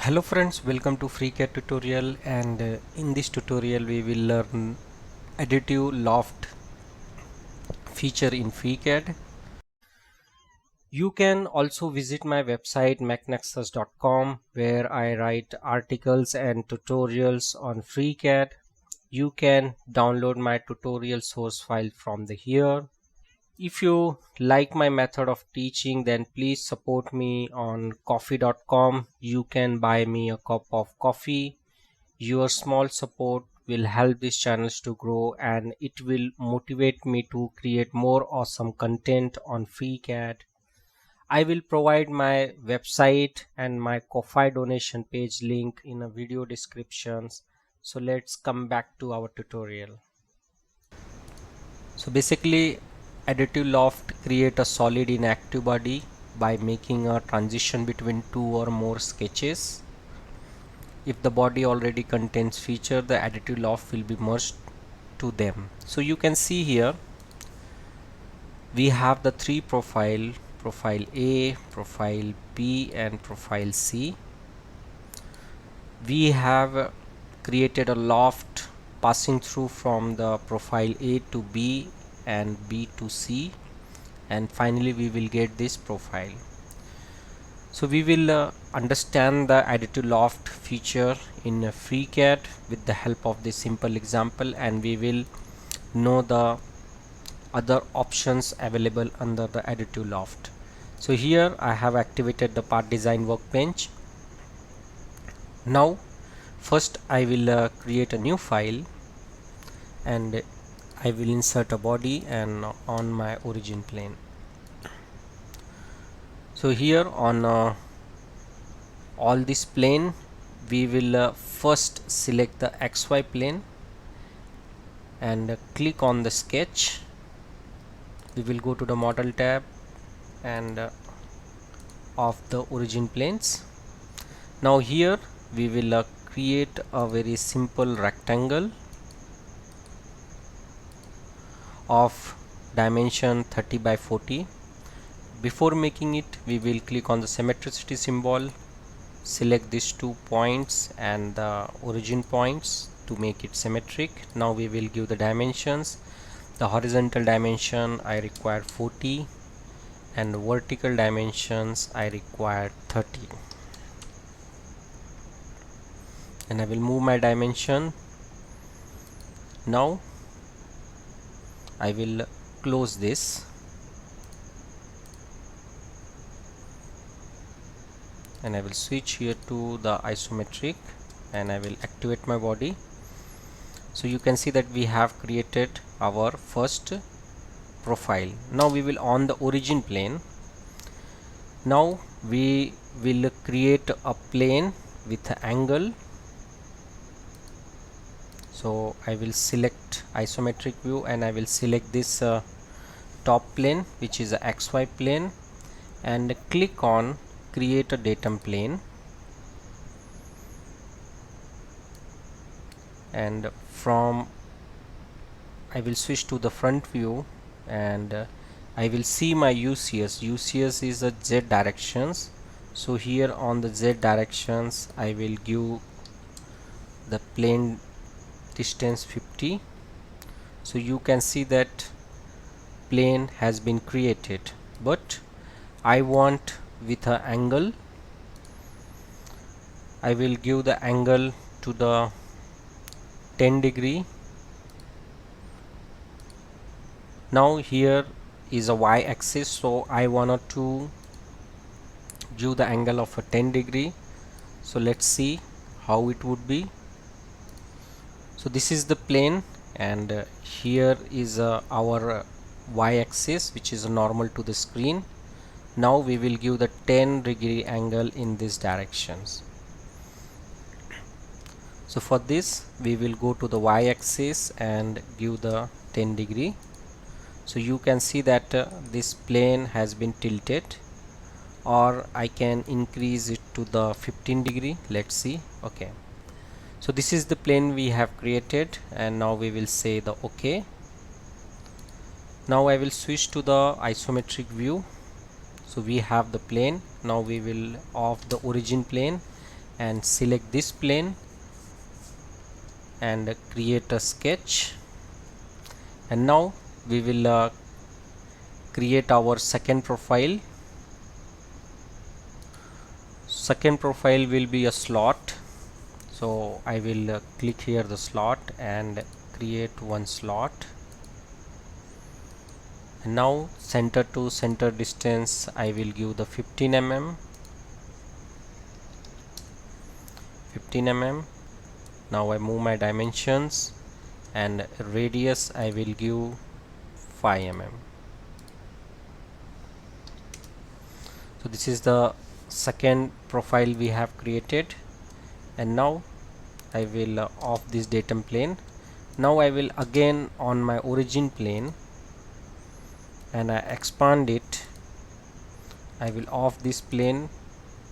Hello friends, welcome to FreeCAD tutorial, and in this tutorial we will learn additive loft feature in FreeCAD. You can also visit my website mechnexus.com, where I write articles and tutorials on FreeCAD. You can download my tutorial source file from here. If you like my method of teaching, then please support me on coffee.com. You can buy me a cup of coffee. Your small support will help these channels to grow, and it will motivate me to create more awesome content on FreeCAD. I will provide my website and my Ko-Fi donation page link in a video descriptions. So let's come back to our tutorial. So basically, additive loft create a solid in active body by making a transition between two or more sketches. If the body already contains feature, the additive loft will be merged to them. So you can see here we have the three profile A, profile B and profile C. We have created a loft passing through from the profile A to B and B to C, and finally we will get this profile. So we will understand the additive loft feature in FreeCAD with the help of this simple example, and we will know the other options available under the additive loft. So here I have activated the part design workbench. Now first I will create a new file, and I will insert a body and on my origin plane. So here on all this plane we will first select the XY plane and click on the sketch. We will go to the model tab and of the origin planes. Now here we will create a very simple rectangle of dimension 30 by 40. Before making it, we will click on the symmetricity symbol, select these 2 points and the origin points to make it symmetric. Now we will give the dimensions. The horizontal dimension I require 40 and vertical dimensions I require 30, and I will move my dimension. Now I will close this and I will switch here to the isometric and I will activate my body. So you can see that we have created our first profile. Now we will on the origin plane. Now we will create a plane with an angle. So I will select isometric view and I will select this top plane, which is a XY plane, and click on create a datum plane, and from I will switch to the front view and I will see my UCS. UCS is a Z directions. So here on the Z directions I will give the plane distance 50. So you can see that plane has been created, but I want with an angle. I will give the angle to the 10 degree. Now here is a y-axis, so I wanted to give the angle of a 10 degree. So let's see how it would be. So this is the plane, and here is our y-axis, which is normal to the screen. Now we will give the 10 degree angle in these directions. So for this we will go to the y-axis and give the 10 degree. So you can see that this plane has been tilted, or I can increase it to the 15 degree. Let's see. Okay, so this is the plane we have created, and now we will say the OK. Now I will switch to the isometric view. So we have the plane. Now we will off the origin plane and select this plane and create a sketch. And now we will create our second profile. Second profile will be a slot, so I will click here the slot and create one slot. And now center to center distance I will give the 15 mm. Now I move my dimensions, and radius I will give 5 mm. So this is the second profile we have created. And now I will off this datum plane. Now I will again on my origin plane and I expand it. I will off this plane,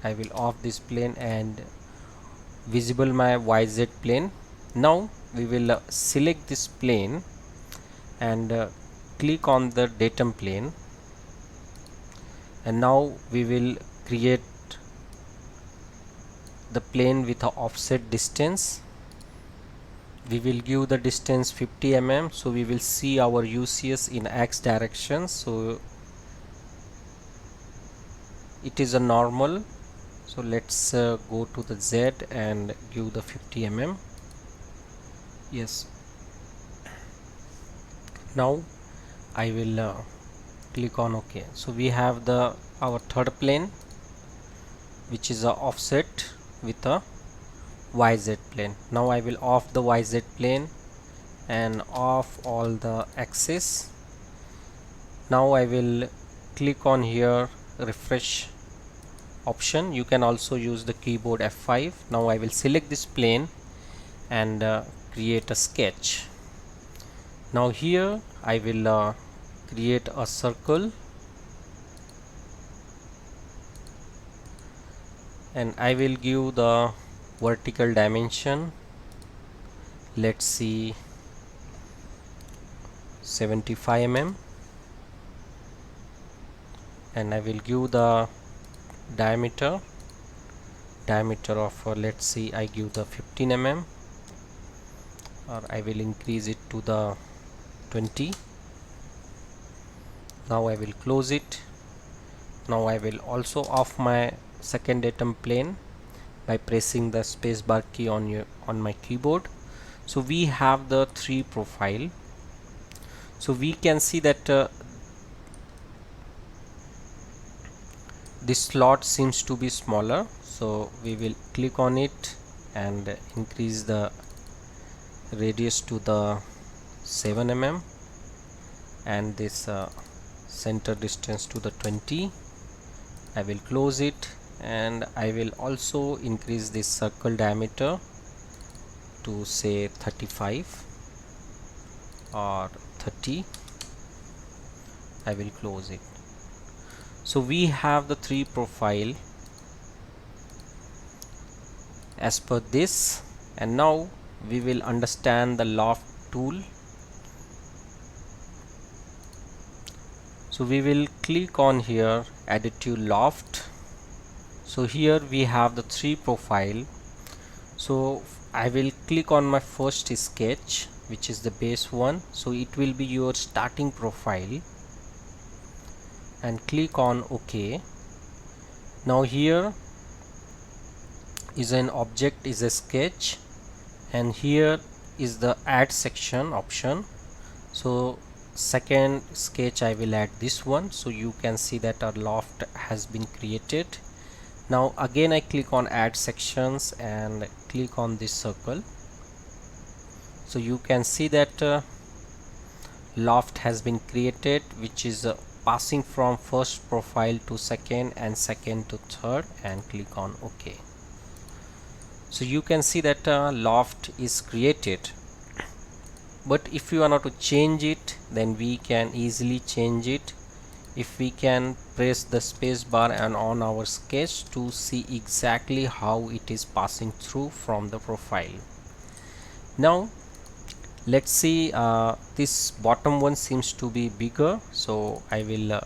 and visible my YZ plane. Now we will select this plane and click on the datum plane, and now we will create the plane with a offset distance. We will give the distance 50 mm, so we will see our UCS in X direction, so it is a normal. So let's go to the Z and give the 50 mm. Yes. Now I will click on OK. So we have the our third plane, which is a offset with a YZ plane. Now I will off the YZ plane and off all the axis. Now I will click on here refresh option. You can also use the keyboard F5. Now I will select this plane and create a sketch. Now here I will create a circle, and I will give the vertical dimension, let's see 75 mm, and I will give the diameter of let's see, I give the 15 mm, or I will increase it to the 20. Now I will close it. Now I will also off my second datum plane by pressing the space bar key on my keyboard. So we have the three profile. So we can see that this slot seems to be smaller, so we will click on it and increase the radius to the 7 mm and this center distance to the 20. I will close it, and I will also increase this circle diameter to say 35 or 30. I will close it. So we have the three profile as per this, and now we will understand the loft tool. So we will click on here Additive loft. So here we have the three profile. So I will click on my first sketch, which is the base one, so it will be your starting profile, and click on OK. Now here is an object, is a sketch, and here is the add section option. So second sketch I will add this one, so you can see that our loft has been created. Now again I click on add sections and click on this circle, so you can see that loft has been created, which is passing from first profile to second and second to third, and click on OK. So you can see that loft is created. But if you want to change it, then we can easily change it. If we can press the space bar and on our sketch to see exactly how it is passing through from the profile. Now let's see, this bottom one seems to be bigger, so I will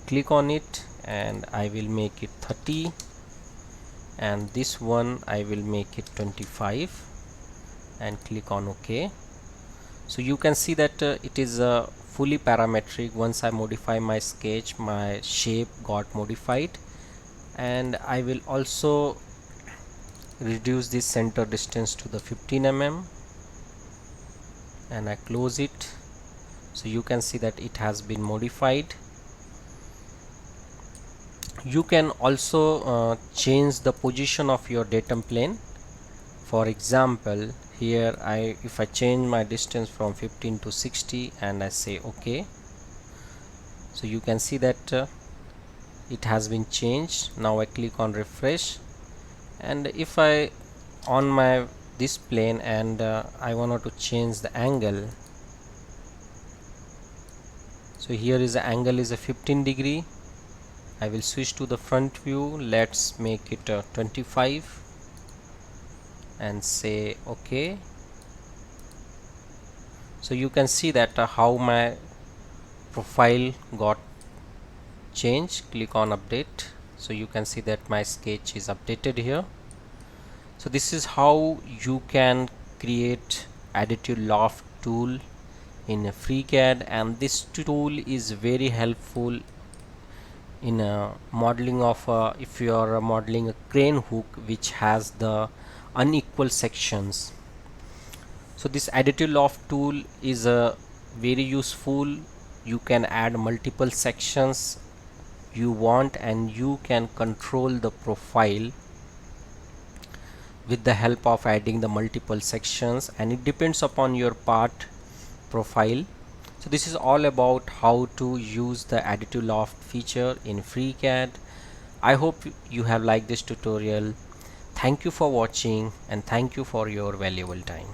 click on it and I will make it 30, and this one I will make it 25 and click on OK. So you can see that it is fully parametric. Once I modify my sketch, my shape got modified, and I will also reduce this center distance to the 15 mm and I close it. So you can see that it has been modified. You can also change the position of your datum plane. For example, here if I change my distance from 15 to 60 and I say OK, so you can see that it has been changed. Now I click on refresh, and if I on my this plane and I wanted to change the angle, so here is the angle is a 15 degree. I will switch to the front view. Let's make it 25 and say OK. So you can see that how my profile got changed. Click on update. So you can see that my sketch is updated here. So this is how you can create additive loft tool in FreeCAD, and this tool is very helpful in modeling of if you are modeling a crane hook which has the unequal sections. So this additive loft tool is very useful. You can add multiple sections you want, and you can control the profile with the help of adding the multiple sections, and it depends upon your part profile. So this is all about how to use the additive loft feature in FreeCAD. I hope you have liked this tutorial. Thank you for watching, and thank you for your valuable time.